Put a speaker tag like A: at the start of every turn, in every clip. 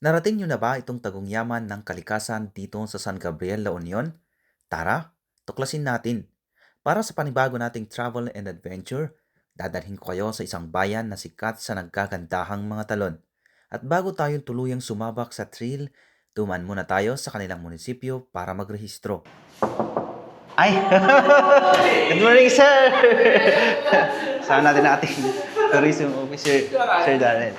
A: Narating niyo na ba itong tagong-yaman ng kalikasan dito sa San Gabriel, La Union? Tara, tuklasin natin. Para sa panibago nating travel and adventure, dadalhin ko kayo sa isang bayan na sikat sa nagkagandahang mga talon. At bago tayong tuluyang sumabak sa trail, duman muna tayo sa kanilang munisipyo para magrehistro.
B: Ay! Good morning, sir! Sama natin ating tourism officer, Sir Darren.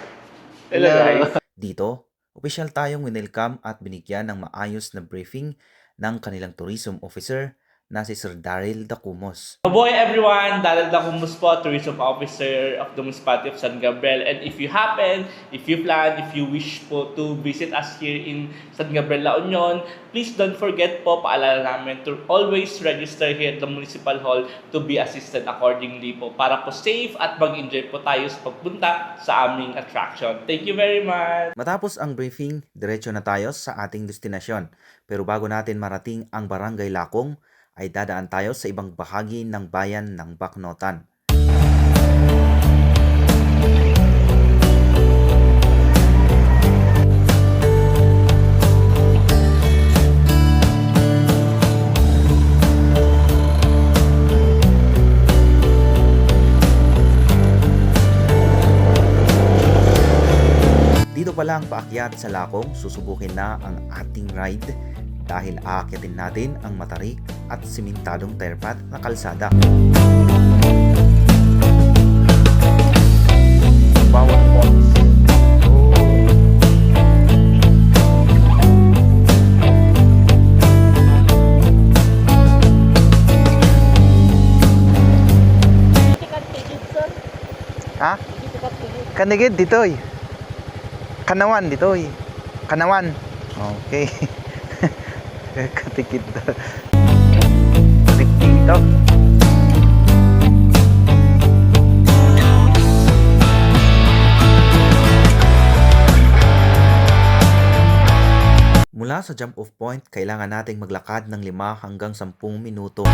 C: Hello, guys.
A: Dito, opisyal tayong winelcome at binigyan ng maayos na briefing ng kanilang tourism officer na si Sir Daryl Dacumos.
C: Mabuhay everyone! Daryl Dacumos po, Tourism Officer of the Municipality of San Gabriel. And if you plan, if you wish po to visit us here in San Gabriel, La Union, please don't forget po, paalala namin to always register here at the Municipal Hall to be assisted accordingly po para po safe at mag-enjoy po tayo sa pagpunta sa aming attraction. Thank you very much!
A: Matapos ang briefing, diretso na tayo sa ating destinasyon. Pero bago natin marating ang Barangay Lakong, ay dadaan tayo sa ibang bahagi ng bayan ng Bacnotan. Dito pa lang paakyat sa Lakong, susubukin na ang ating ride dahil aakyatin natin ang matarik at simintadong tire-path na kalsada. Bawat falls.
B: Ha? Kanigid ditoy. Kanawan ditoy. Kanawan. Okay. Katikit daw. TikTok.
A: Mula sa jump-off point, kailangan nating maglakad ng 5 hanggang 10 minuto.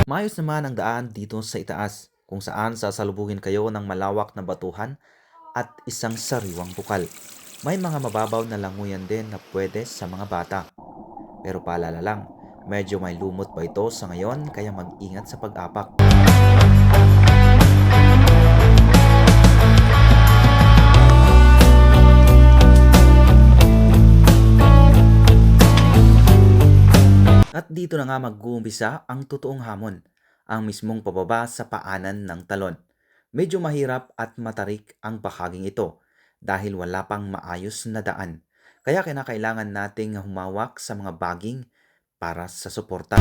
A: Maayos naman ang daan dito sa itaas, kung saan sasalubungin kayo ng malawak na batuhan at isang sariwang bukal. May mga mababaw na languyan din na pwede sa mga bata. Pero paalala lang, medyo may lumot pa ito sa ngayon kaya mag-ingat sa pag-apak. At dito na nga mag-uumpisa ang totoong hamon, ang mismong pababa sa paanan ng talon. Medyo mahirap at matarik ang bahaging ito dahil wala pang maayos na daan. Kaya kinakailangan nating humawak sa mga baging para sa suporta.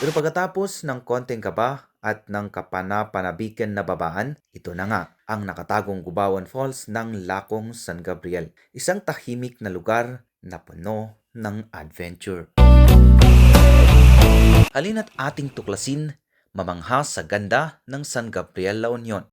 A: Pero pagkatapos ng konting kaba at ng kapanapanabikan na babaan, ito na nga ang nakatagong Gubawan Falls ng Lakong San Gabriel. Isang tahimik na lugar na puno ng adventure. Halina't ating tuklasin, mamangha sa ganda ng San Gabriel, La Union.